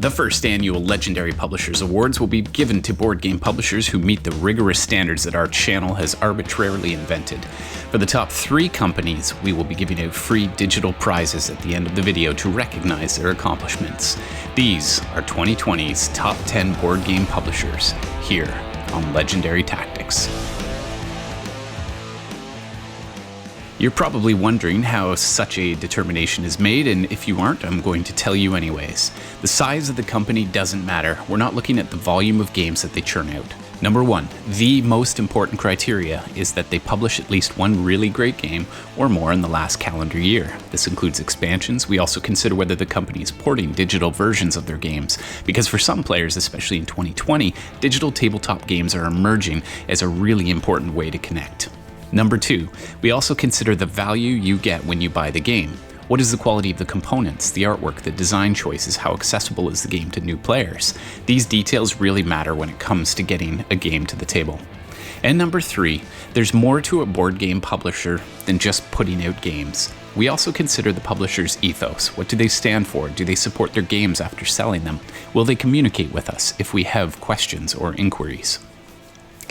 The first annual Legendary Publishers Awards will be given to board game publishers who meet the rigorous standards that our channel has arbitrarily invented. For the top 3 companies, we will be giving out free digital prizes at the end of the video to recognize their accomplishments. These are 2020's top 10 board game publishers here on Legendary Tactics. You're probably wondering how such a determination is made, and if you aren't, I'm going to tell you anyways. The size of the company doesn't matter. We're not looking at the volume of games that they churn out. Number 1, the most important criteria is that they publish at least one really great game or more in the last calendar year. This includes expansions. We also consider whether the company is porting digital versions of their games, because for some players, especially in 2020, digital tabletop games are emerging as a really important way to connect. Number 2, we also consider the value you get when you buy the game. What is the quality of the components, the artwork, the design choices, how accessible is the game to new players? These details really matter when it comes to getting a game to the table. And number 3, there's more to a board game publisher than just putting out games. We also consider the publisher's ethos. What do they stand for? Do they support their games after selling them? Will they communicate with us if we have questions or inquiries?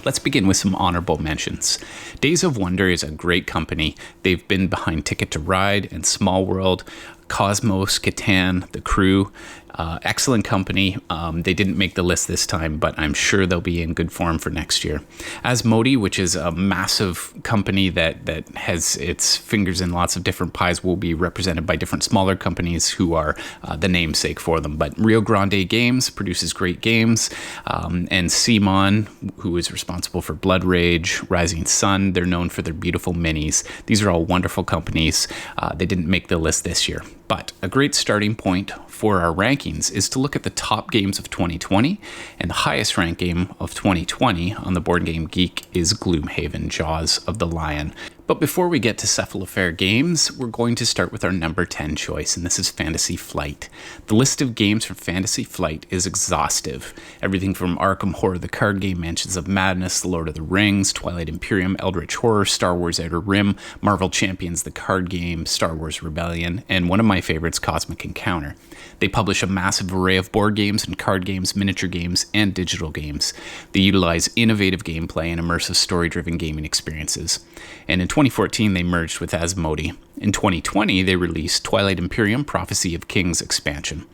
Let's begin with some honorable mentions. Days of Wonder is a great company. They've been behind Ticket to Ride and Small World, Cosmos, Catan, The Crew. Excellent company. They didn't make the list this time, but I'm sure they'll be in good form for next year. Asmodee, which is a massive company that has its fingers in lots of different pies, will be represented by different smaller companies who are the namesake for them. But Rio Grande Games produces great games, and Simon, who is responsible for Blood Rage, Rising Sun, they're known for their beautiful minis. These are all wonderful companies. They didn't make the list this year. But a great starting point for our rankings is to look at the top games of 2020, and the highest ranked game of 2020 on the Board Game Geek is Gloomhaven, Jaws of the Lion. But before we get to Cephalofair Games, we're going to start with our number 10 choice, and this is Fantasy Flight. The list of games from Fantasy Flight is exhaustive. Everything from Arkham Horror the card game, Mansions of Madness, The Lord of the Rings, Twilight Imperium, Eldritch Horror, Star Wars Outer Rim, Marvel Champions the card game, Star Wars Rebellion, and one of my favorites, Cosmic Encounter. They publish a massive array of board games and card games, miniature games, and digital games. They utilize innovative gameplay and immersive story-driven gaming experiences. And in 2014, they merged with Asmodee. In 2020, they released Twilight Imperium Prophecy of Kings expansion.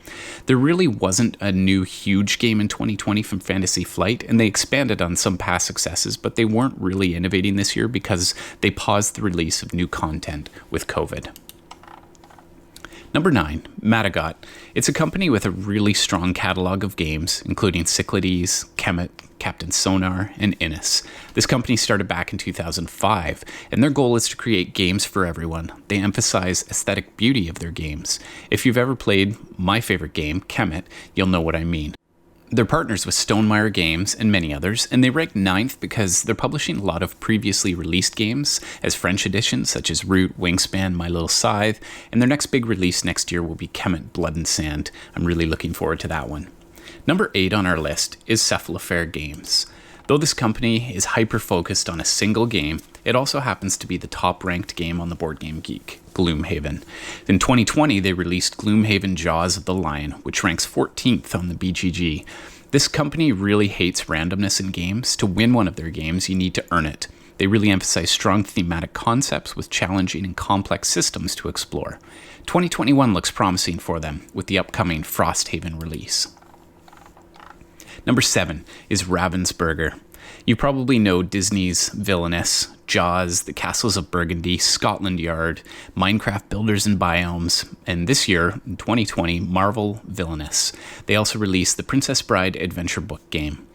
There really wasn't a new huge game in 2020 from Fantasy Flight, and they expanded on some past successes, but they weren't really innovating this year because they paused the release of new content with COVID. Number 9, Matagot. It's a company with a really strong catalog of games, including Cyclades, Kemet, Captain Sonar, and Innis. This company started back in 2005, and their goal is to create games for everyone. They emphasize aesthetic beauty of their games. If you've ever played my favorite game, Kemet, you'll know what I mean. They're partners with Stonemaier Games and many others, and they rank 9th because they're publishing a lot of previously released games as French editions, such as Root, Wingspan, My Little Scythe, and their next big release next year will be Kemet Blood and Sand. I'm really looking forward to that one. Number 8 on our list is Cephalofair Games. Though this company is hyper-focused on a single game, it also happens to be the top-ranked game on the Board Game Geek, Gloomhaven. In 2020, they released Gloomhaven Jaws of the Lion, which ranks 14th on the BGG. This company really hates randomness in games. To win one of their games, you need to earn it. They really emphasize strong thematic concepts with challenging and complex systems to explore. 2021 looks promising for them with the upcoming Frosthaven release. Number 7 is Ravensburger. You probably know Disney's Villainous, Jaws, The Castles of Burgundy, Scotland Yard, Minecraft Builders and Biomes, and this year, in 2020, Marvel Villainous. They also released the Princess Bride adventure book game.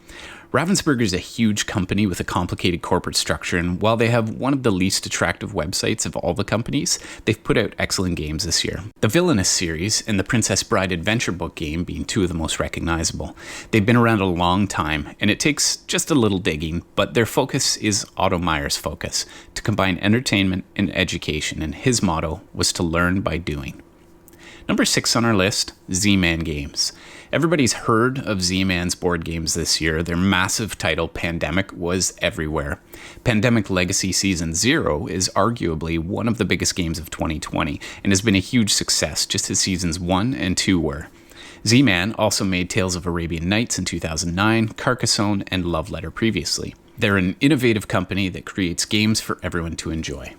Ravensburger is a huge company with a complicated corporate structure, and while they have one of the least attractive websites of all the companies, they've put out excellent games this year. The Villainous series and the Princess Bride adventure book game being two of the most recognizable. They've been around a long time, and it takes just a little digging, but their focus is Otto Meyer's focus, to combine entertainment and education, and his motto was to learn by doing. Number 6 on our list, Z-Man Games. Everybody's heard of Z-Man's board games this year. Their massive title, Pandemic, was everywhere. Pandemic Legacy Season 0 is arguably one of the biggest games of 2020 and has been a huge success, just as Seasons 1 and 2 were. Z-Man also made Tales of Arabian Nights in 2009, Carcassonne, and Love Letter previously. They're an innovative company that creates games for everyone to enjoy.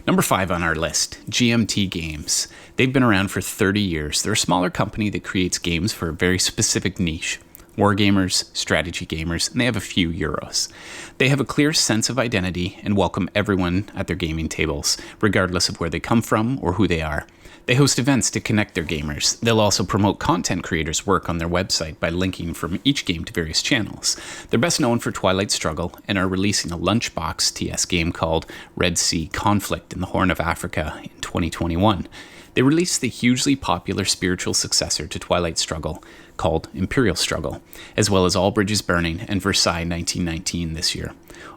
Number 5 on our list, GMT Games. They've been around for 30 years. They're a smaller company that creates games for a very specific niche. Wargamers, strategy gamers, and they have a few euros. They have a clear sense of identity and welcome everyone at their gaming tables, regardless of where they come from or who they are. They host events to connect their gamers. They'll also promote content creators' work on their website by linking from each game to various channels. They're best known for Twilight Struggle and are releasing a lunchbox TS game called Red Sea Conflict in the Horn of Africa in 2021. They released the hugely popular spiritual successor to Twilight Struggle called Imperial Struggle, as well as All Bridges Burning and Versailles 1919 this year.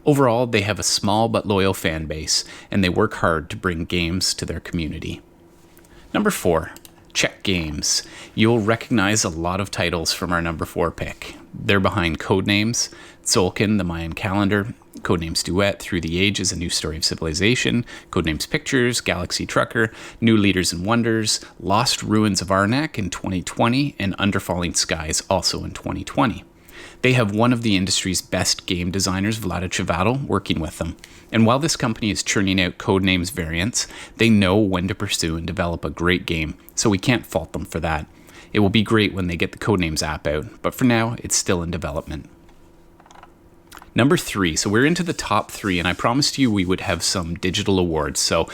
Overall, they have a small but loyal fan base, and they work hard to bring games to their community. Number 4, Czech Games. You'll recognize a lot of titles from our number 4 pick. They're behind Codenames, Tzolk'in, The Mayan Calendar, Codenames Duet, Through the Ages, A New Story of Civilization, Codenames Pictures, Galaxy Trucker, New Leaders and Wonders, Lost Ruins of Arnak in 2020, and Under Falling Skies also in 2020. They have one of the industry's best game designers, Vlada Chvátil, working with them. And while this company is churning out Codenames variants, they know when to pursue and develop a great game, so we can't fault them for that. It will be great when they get the Codenames app out, but for now, it's still in development. Number 3, so we're into the top 3, and I promised you we would have some digital awards. So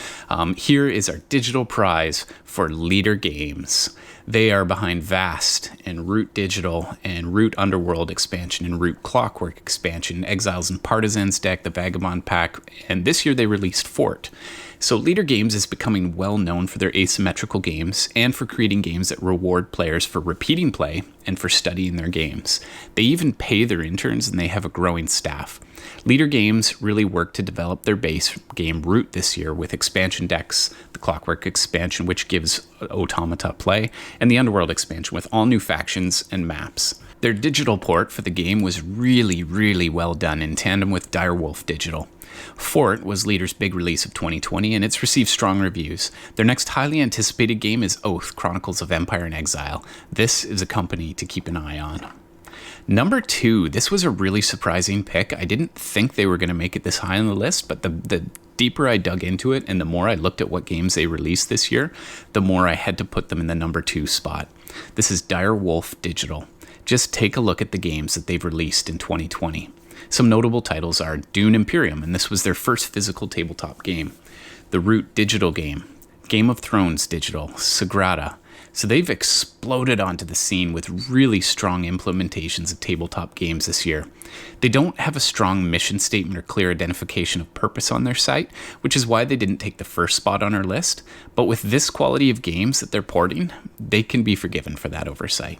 here is our digital prize for Leader Games. They are behind Vast and Root Digital and Root Underworld expansion and Root Clockwork expansion, Exiles and Partisans deck, the Vagabond pack, and this year they released Fort. So Leader Games is becoming well known for their asymmetrical games and for creating games that reward players for repeating play and for studying their games. They even pay their interns, and they have a growing staff. Leader Games really worked to develop their base game Root this year with expansion decks, the Clockwork expansion, which gives Automata play, and the Underworld expansion with all new factions and maps. Their digital port for the game was really well done in tandem with Direwolf Digital. Fort was Leader's big release of 2020, and it's received strong reviews. Their next highly anticipated game is Oath, Chronicles of Empire and Exile. This is a company to keep an eye on. Number 2, this was a really surprising pick. I didn't think they were going to make it this high on the list, but the deeper I dug into it and the more I looked at what games they released this year, the more I had to put them in the number 2 spot. This is Direwolf Digital. Just take a look at the games that they've released in 2020. Some notable titles are Dune Imperium, and this was their first physical tabletop game. The Root Digital game, Game of Thrones Digital, Sagrada. So they've exploded onto the scene with really strong implementations of tabletop games this year. They don't have a strong mission statement or clear identification of purpose on their site, which is why they didn't take the first spot on our list. But with this quality of games that they're porting, they can be forgiven for that oversight.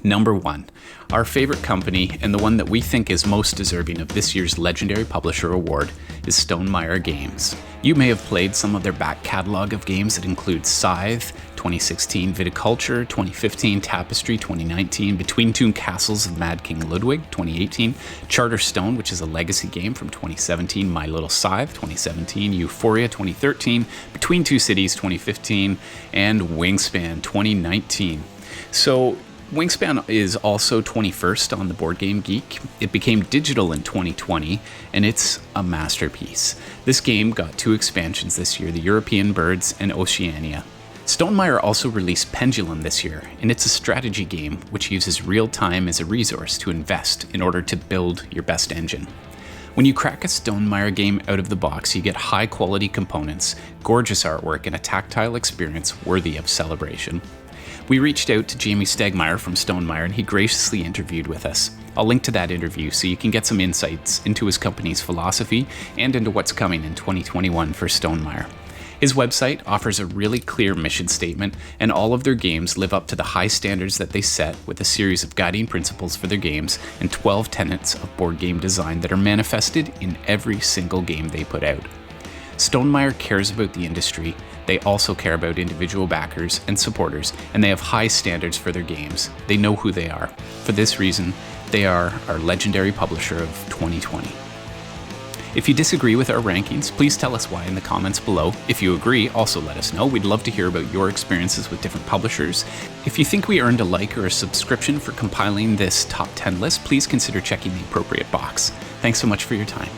Number 1, our favorite company, and the one that we think is most deserving of this year's Legendary Publisher Award, is Stonemaier Games. You may have played some of their back catalog of games that include Scythe, 2016, Viticulture, 2015, Tapestry, 2019, Between Two Castles of Mad King Ludwig, 2018, Charterstone, which is a legacy game from 2017, My Little Scythe, 2017, Euphoria, 2013, Between Two Cities, 2015, and Wingspan, 2019. So Wingspan is also 21st on the Board Game Geek. It became digital in 2020, and it's a masterpiece. This game got 2 expansions this year, the European Birds and Oceania. Stonemaier also released Pendulum this year, and it's a strategy game which uses real time as a resource to invest in order to build your best engine. When you crack a Stonemaier game out of the box, you get high quality components, gorgeous artwork, and a tactile experience worthy of celebration. We reached out to Jamie Stegmaier from Stonemaier, and he graciously interviewed with us. I'll link to that interview so you can get some insights into his company's philosophy and into what's coming in 2021 for Stonemaier. His website offers a really clear mission statement, and all of their games live up to the high standards that they set, with a series of guiding principles for their games and 12 tenets of board game design that are manifested in every single game they put out. Stonemaier cares about the industry. They also care about individual backers and supporters, and they have high standards for their games. They know who they are. For this reason, they are our legendary publisher of 2020. If you disagree with our rankings, please tell us why in the comments below. If you agree, also let us know. We'd love to hear about your experiences with different publishers. If you think we earned a like or a subscription for compiling this top 10 list, please consider checking the appropriate box. Thanks so much for your time.